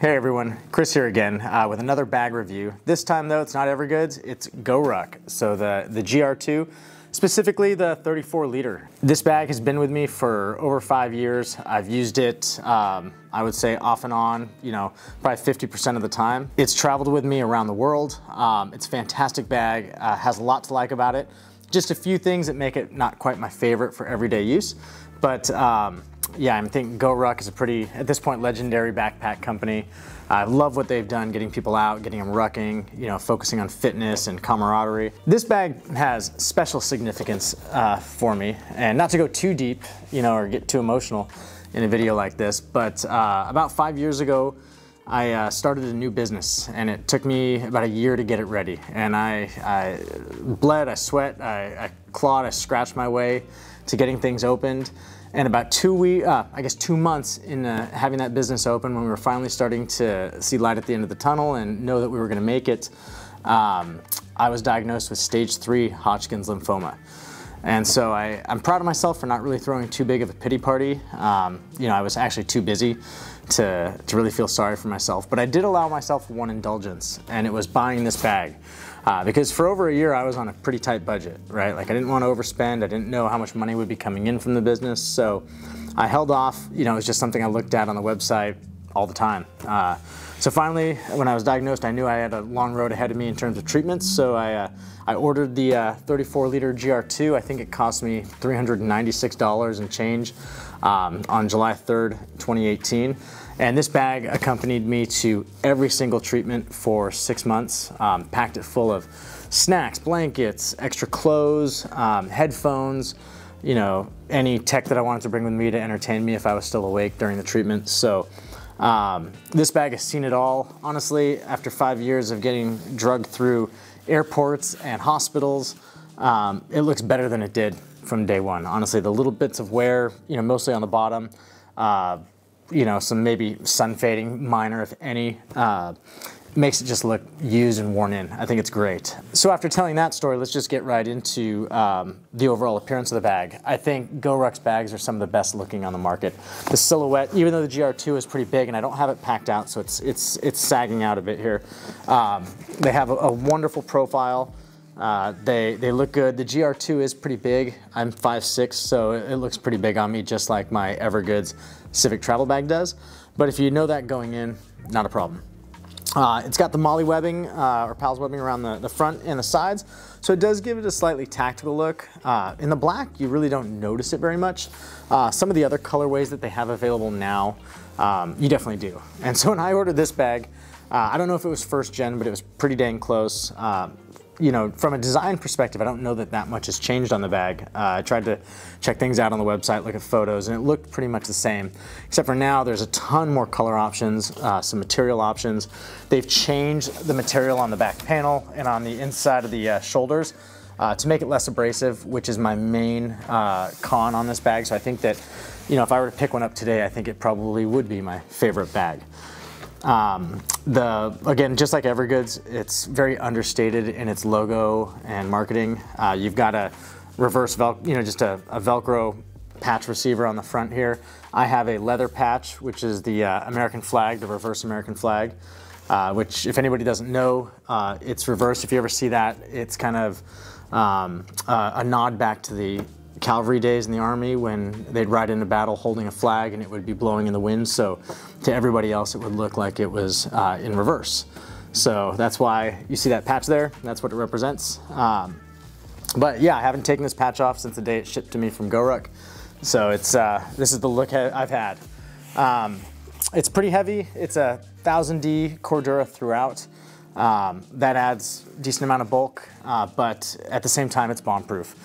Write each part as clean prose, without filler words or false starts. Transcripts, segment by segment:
Hey everyone, Chris here again with another bag review. This time though, it's not Evergoods, it's GORUCK. So the GR2, specifically the 34 liter. This bag has been with me for over 5 years. I've used it, I would say off and on, probably 50% of the time. It's traveled with me around the world. It's a fantastic bag, has a lot to like about it. Just a few things that make it not quite my favorite for everyday use, but yeah, I think GORUCK is a pretty, at this point, legendary backpack company. I love what they've done getting people out, getting them rucking, focusing on fitness and camaraderie. This bag has special significance for me, and not to go too deep, or get too emotional in a video like this, but about 5 years ago, I started a new business, and it took me about a year to get it ready. And I bled, I sweat, I clawed, I scratched my way to getting things opened. And about 2 months in having that business open, when we were finally starting to see light at the end of the tunnel and know that we were going to make it, I was diagnosed with stage 3 Hodgkin's lymphoma. And so I'm proud of myself for not really throwing too big of a pity party. I was actually too busy to really feel sorry for myself, but I did allow myself one indulgence, and it was buying this bag. Because for over a year I was on a pretty tight budget, right? Like I didn't want to overspend, I didn't know how much money would be coming in from the business, so I held off. It was just something I looked at on the website all the time. So finally, when I was diagnosed, I knew I had a long road ahead of me in terms of treatments, so I ordered the 34 liter GR2. I think it cost me $396 and change on July 3rd, 2018. And this bag accompanied me to every single treatment for 6 months, packed it full of snacks, blankets, extra clothes, headphones, any tech that I wanted to bring with me to entertain me if I was still awake during the treatment. So this bag has seen it all. Honestly, after 5 years of getting drugged through airports and hospitals, it looks better than it did from day one. Honestly, the little bits of wear, mostly on the bottom, some maybe sun fading, minor if any, makes it just look used and worn in. I think it's great. So after telling that story, let's just get right into the overall appearance of the bag. I think GORUCK's bags are some of the best looking on the market. The silhouette, even though the GR2 is pretty big and I don't have it packed out, so it's sagging out a bit here. They have a wonderful profile. They look good. The GR2 is pretty big. I'm 5'6", so it looks pretty big on me, just like my Evergoods Civic travel bag does. But if you know that going in, not a problem. It's got the Molly webbing or Pals webbing around the front and the sides, so it does give it a slightly tactical look. In the black, you really don't notice it very much. Some of the other colorways that they have available now, you definitely do. And so when I ordered this bag, I don't know if it was first gen, but it was pretty dang close. From a design perspective, I don't know that much has changed on the bag. I tried to check things out on the website, look at photos, and it looked pretty much the same. Except for now, there's a ton more color options, some material options. They've changed the material on the back panel and on the inside of the shoulders to make it less abrasive, which is my main con on this bag. So I think that, if I were to pick one up today, I think it probably would be my favorite bag. Again, just like Evergoods, it's very understated in its logo and marketing. You've got a reverse just a Velcro patch receiver on the front here. I have a leather patch, which is the American flag, the reverse American flag, which if anybody doesn't know, it's reversed. If you ever see that, it's kind of a nod back to the cavalry days in the Army when they'd ride into battle holding a flag and it would be blowing in the wind, so to everybody else it would look like it was in reverse. So that's why you see that patch there. That's what it represents. But yeah, I haven't taken this patch off since the day it shipped to me from GORUCK, so this is the look I've had. It's pretty heavy. It's a 1000D Cordura throughout. That adds a decent amount of bulk, but at the same time it's bomb proof.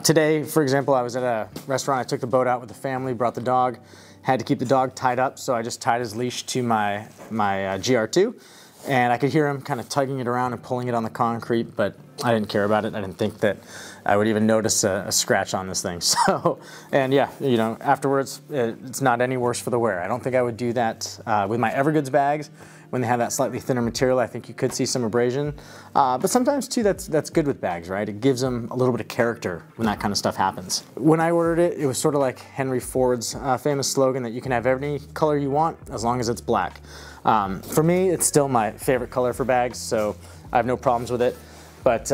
Today, for example, I was at a restaurant. I took the boat out with the family, brought the dog, had to keep the dog tied up, so I just tied his leash to my GR2, and I could hear him kind of tugging it around and pulling it on the concrete, but I didn't care about it. I didn't think that I would even notice a scratch on this thing. So, and yeah, you know, afterwards, it's not any worse for the wear. I don't think I would do that with my Evergoods bags. When they have that slightly thinner material, I think you could see some abrasion. But sometimes too, that's good with bags, right? It gives them a little bit of character when that kind of stuff happens. When I ordered it, it was sort of like Henry Ford's famous slogan that you can have any color you want as long as it's black. For me, it's still my favorite color for bags, so I have no problems with it. But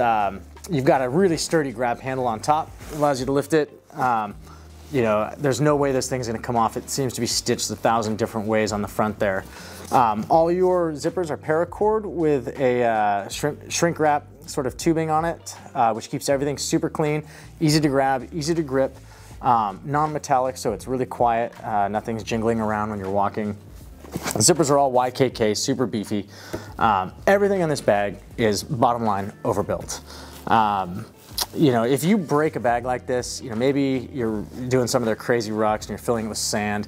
you've got a really sturdy grab handle on top. It allows you to lift it. You know, there's no way this thing's gonna come off. It seems to be stitched 1,000 different ways on the front there. All your zippers are paracord with a shrink wrap sort of tubing on it, which keeps everything super clean, easy to grab, easy to grip, non-metallic, so it's really quiet. Nothing's jingling around when you're walking. The zippers are all YKK, super beefy. Everything on this bag is, bottom line, overbuilt. You know, if you break a bag like this, you know, maybe you're doing some of their crazy rucks and you're filling it with sand.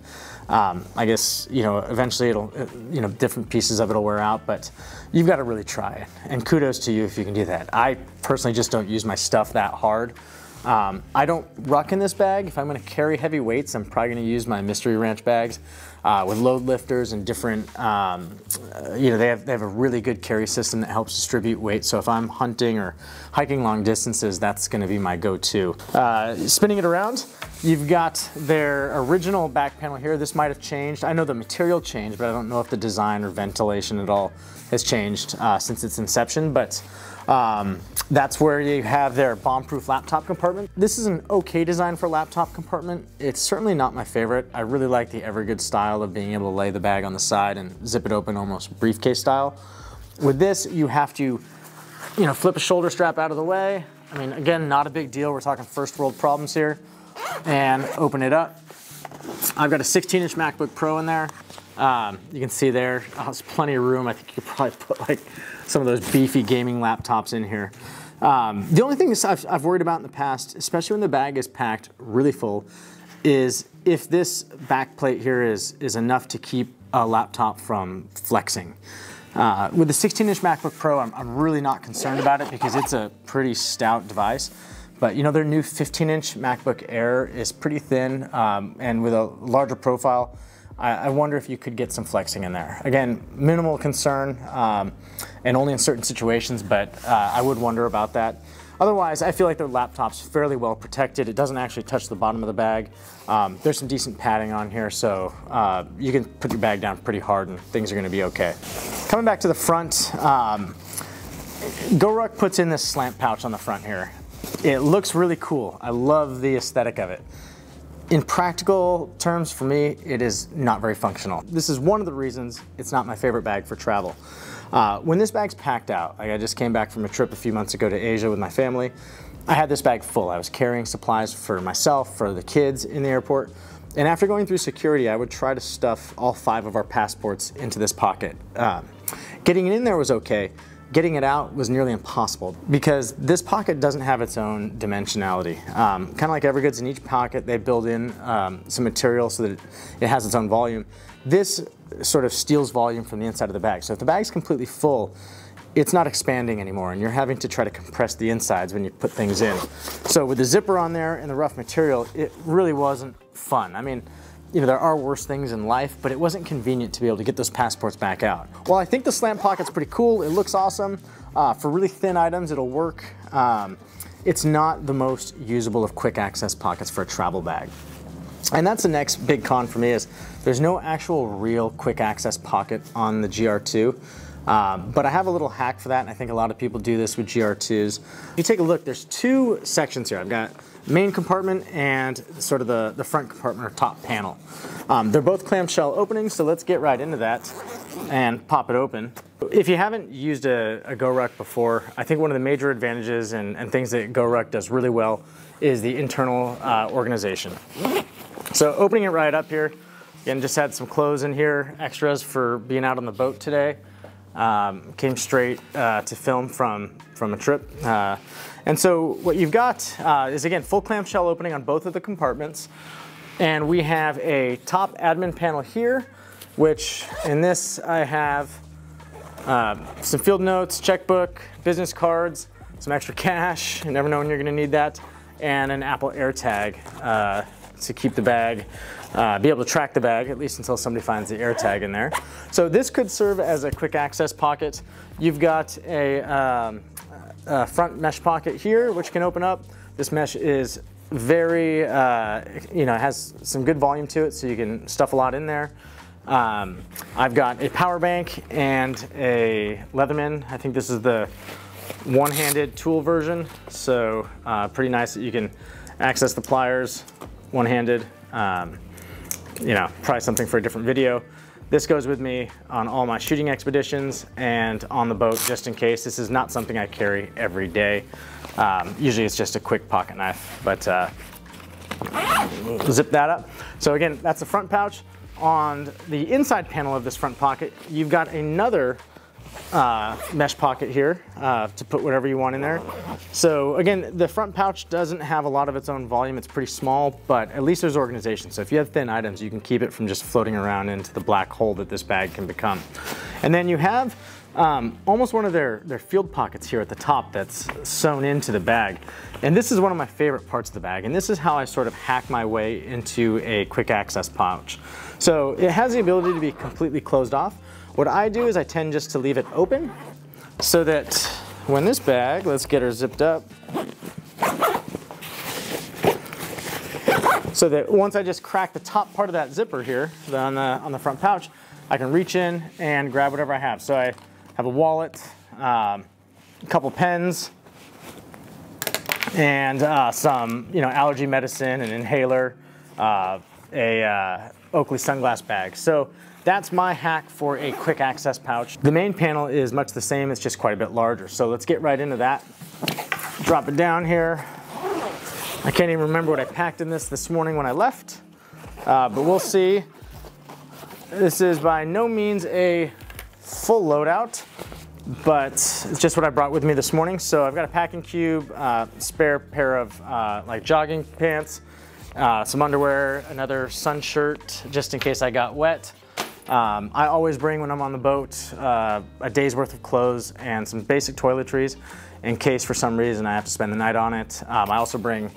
I guess, you know, eventually it'll, you know, different pieces of it'll wear out, but you've got to really try it. And kudos to you if you can do that. I personally just don't use my stuff that hard. I don't ruck in this bag. If I'm going to carry heavy weights, I'm probably going to use my Mystery Ranch bags with load lifters and different, you know, they have a really good carry system that helps distribute weight. So if I'm hunting or hiking long distances, that's going to be my go-to. Spinning it around, you've got their original back panel here. This might have changed. I know the material changed, but I don't know if the design or ventilation at all has changed since its inception. But that's where you have their bomb-proof laptop compartment. This is an okay design for a laptop compartment. It's certainly not my favorite. I really like the Evergoods style of being able to lay the bag on the side and zip it open almost briefcase style. With this, you have to, you know, flip a shoulder strap out of the way. I mean, again, not a big deal. We're talking first world problems here. And open it up. I've got a 16-inch MacBook Pro in there. You can see there, there's plenty of room. I think you could probably put like some of those beefy gaming laptops in here. The only thing I've worried about in the past, especially when the bag is packed really full, is if this back plate here is enough to keep a laptop from flexing. With the 16-inch MacBook Pro, I'm really not concerned about it because it's a pretty stout device. But you know, their new 15-inch MacBook Air is pretty thin, and with a larger profile, I wonder if you could get some flexing in there. Again, minimal concern, and only in certain situations, but I would wonder about that. Otherwise, I feel like their laptop's fairly well protected. It doesn't actually touch the bottom of the bag. There's some decent padding on here, so you can put your bag down pretty hard and things are gonna be okay. Coming back to the front, GORUCK puts in this slant pouch on the front here. It looks really cool. I love the aesthetic of it. In practical terms, for me, it is not very functional. This is one of the reasons it's not my favorite bag for travel. When this bag's packed out, like I just came back from a trip a few months ago to Asia with my family, I had this bag full. I was carrying supplies for myself, for the kids in the airport, and after going through security, I would try to stuff all 5 of our passports into this pocket. Getting it in there was okay. Getting it out was nearly impossible because this pocket doesn't have its own dimensionality. Kind of like Evergoods, in each pocket they build in some material so that it has its own volume. This sort of steals volume from the inside of the bag. So if the bag's completely full, it's not expanding anymore and you're having to try to compress the insides when you put things in. So with the zipper on there and the rough material, it really wasn't fun. I mean, you know, there are worse things in life, but it wasn't convenient to be able to get those passports back out. Well, I think the slant pocket's pretty cool. It looks awesome. For really thin items, it'll work. It's not the most usable of quick access pockets for a travel bag. And that's the next big con for me is there's no actual real quick access pocket on the GR2. But I have a little hack for that, and I think a lot of people do this with GR2s. If you take a look, there's 2 sections here. I've got main compartment and sort of the front compartment or top panel. They're both clamshell openings, so let's get right into that and pop it open. If you haven't used a GORUCK before, I think one of the major advantages and things that GORUCK does really well is the internal organization. So opening it right up here, again, just had some clothes in here, extras for being out on the boat today. Came straight to film from a trip. And so what you've got is, again, full clamshell opening on both of the compartments. And we have a top admin panel here, which in this I have some field notes, checkbook, business cards, some extra cash, you never know when you're gonna need that, and an Apple AirTag to keep the bag, be able to track the bag, at least until somebody finds the AirTag in there. So this could serve as a quick access pocket. You've got a front mesh pocket here, which can open up. This mesh is very, has some good volume to it, so you can stuff a lot in there. I've got a power bank and a Leatherman. I think this is the one-handed tool version, so pretty nice that you can access the pliers one-handed. Probably something for a different video. This goes with me on all my shooting expeditions and on the boat just in case. This is not something I carry every day. Usually it's just a quick pocket knife, but zip that up. So again, that's the front pouch. On the inside panel of this front pocket, you've got another mesh pocket here to put whatever you want in there. So again, the front pouch doesn't have a lot of its own volume. It's pretty small, but at least there's organization. So if you have thin items, you can keep it from just floating around into the black hole that this bag can become. And then you have almost one of their field pockets here at the top that's sewn into the bag. And this is one of my favorite parts of the bag. And this is how I sort of hack my way into a quick access pouch. So it has the ability to be completely closed off. What I do is I tend just to leave it open so that when this bag, let's get her zipped up, so that once I just crack the top part of that zipper here on the front pouch, I can reach in and grab whatever I have. So I have a wallet, a couple pens, and some allergy medicine, an inhaler, a Oakley sunglass bag. So that's my hack for a quick access pouch. The main panel is much the same, it's just quite a bit larger. So let's get right into that. Drop it down here. I can't even remember what I packed in this morning when I left, but we'll see. This is by no means a full loadout, but it's just what I brought with me this morning. So I've got a packing cube, spare pair of like jogging pants, some underwear, another sun shirt just in case I got wet. I always bring, when I'm on the boat, a day's worth of clothes and some basic toiletries in case for some reason I have to spend the night on it. I also bring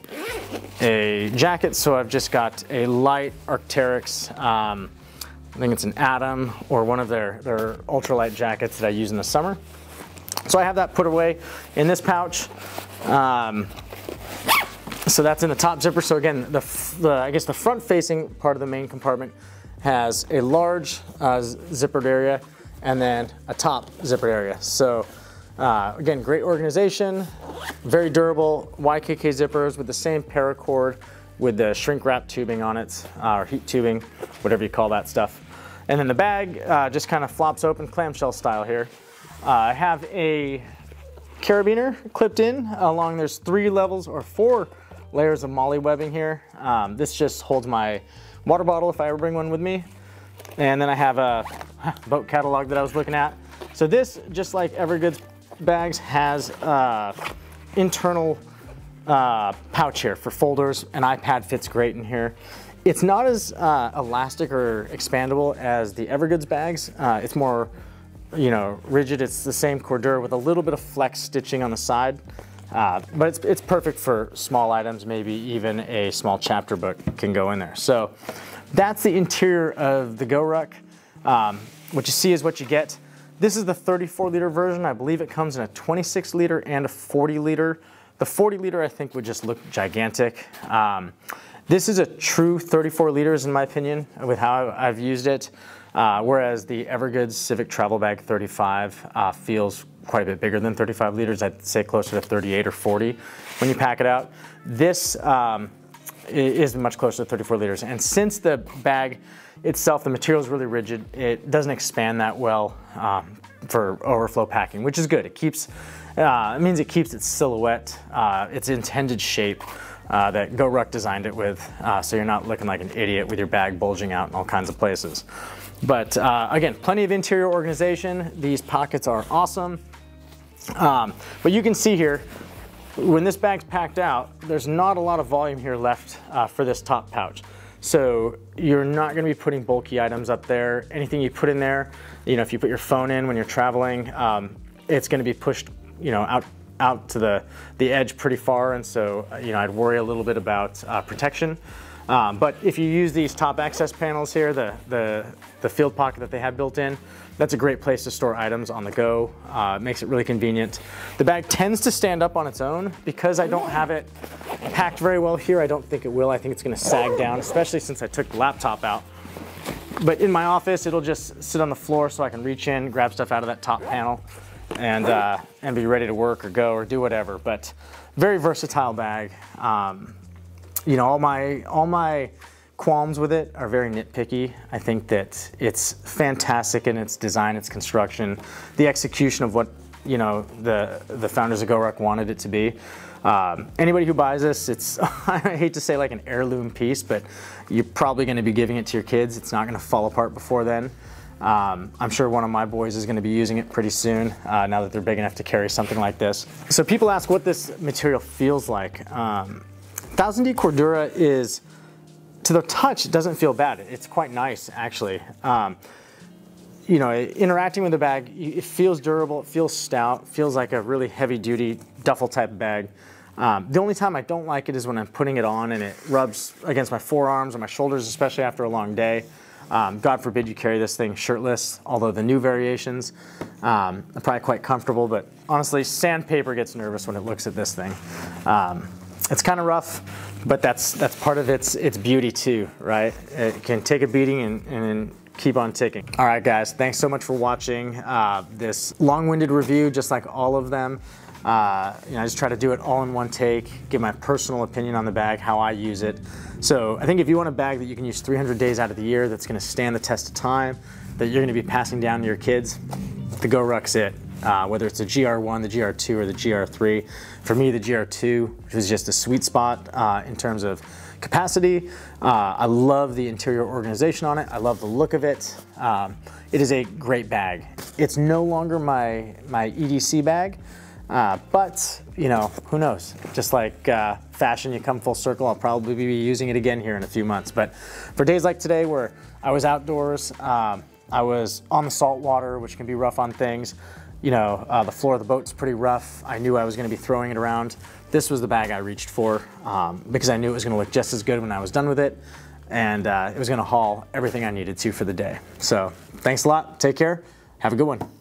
a jacket, so I've just got a light Arc'teryx, I think it's an Atom or one of their ultralight jackets that I use in the summer. So I have that put away in this pouch. So that's in the top zipper. So again, I guess the front facing part of the main compartment has a large zippered area and then a top zippered area. So again, great organization, very durable YKK zippers with the same paracord with the shrink wrap tubing on it, or heat tubing, whatever you call that stuff. And then the bag just kind of flops open clamshell style here. I have a carabiner clipped in along, there's 3 levels or 4 layers of MOLLE webbing here. This just holds my water bottle if I ever bring one with me. And then I have a boat catalog that I was looking at. So this, just like Evergood's bags, has internal pouch here for folders. An iPad fits great in here. It's not as elastic or expandable as the Evergood's bags. It's more, rigid. It's the same cordura with a little bit of flex stitching on the side. But it's perfect for small items, maybe even a small chapter book can go in there. So that's the interior of the GORUCK. What you see is what you get. This is the 34-liter version. I believe it comes in a 26-liter and a 40-liter. The 40-liter I think would just look gigantic. This is a true 34 liters in my opinion with how I've used it, whereas the Evergood's Civic Travel Bag 35 feels quite a bit bigger than 35 liters. I'd say closer to 38 or 40 when you pack it out. This is much closer to 34 liters. And since the bag itself, the material is really rigid, it doesn't expand that well for overflow packing, which is good. It keeps, it means it keeps its silhouette, its intended shape that GORUCK designed it with, so you're not looking like an idiot with your bag bulging out in all kinds of places. But again, plenty of interior organization. These pockets are awesome. But you can see here, when this bag's packed out, there's not a lot of volume here left for this top pouch. So you're not going to be putting bulky items up there. Anything you put in there, if you put your phone in when you're traveling, it's going to be pushed, out out to the edge pretty far, and so I'd worry a little bit about protection. But if you use these top access panels here, the field pocket that they have built in, that's a great place to store items on the go. It makes it really convenient. The bag tends to stand up on its own. Because I don't have it packed very well here, I don't think it will. I think it's gonna sag down, especially since I took the laptop out. But in my office, it'll just sit on the floor so I can reach in, grab stuff out of that top panel, and be ready to work or go or do whatever. But very versatile bag. All my qualms with it are very nitpicky. I think that it's fantastic in its design, its construction, the execution of what the founders of GORUCK wanted it to be. Anybody who buys this, it's I hate to say like an heirloom piece, but you're probably going to be giving it to your kids. It's not going to fall apart before then. I'm sure one of my boys is going to be using it pretty soon, now that they're big enough to carry something like this. So people ask what this material feels like. 1000D Cordura is, to the touch, it doesn't feel bad. It's quite nice, actually. Interacting with the bag, it feels durable, it feels stout, feels like a really heavy-duty duffel type bag. The only time I don't like it is when I'm putting it on and it rubs against my forearms or my shoulders, especially after a long day. God forbid you carry this thing shirtless, although the new variations are probably quite comfortable, but honestly, sandpaper gets nervous when it looks at this thing. It's kind of rough, but that's part of its beauty too, right? It can take a beating and keep on ticking. All right, guys, thanks so much for watching this long-winded review, just like all of them. I just try to do it all in one take, give my personal opinion on the bag, how I use it. So I think if you want a bag that you can use 300 days out of the year, that's gonna stand the test of time, that you're gonna be passing down to your kids, the GORUCK's it. Whether it's the GR1, the GR2, or the GR3. For me, the GR2 is just a sweet spot in terms of capacity. I love the interior organization on it. I love the look of it. It is a great bag. It's no longer my EDC bag, but who knows? Just like fashion, you come full circle. I'll probably be using it again here in a few months. But for days like today where I was outdoors, I was on the salt water, which can be rough on things. The floor of the boat's pretty rough. I knew I was going to be throwing it around. This was the bag I reached for because I knew it was going to look just as good when I was done with it, and it was going to haul everything I needed to for the day. So thanks a lot. Take care. Have a good one.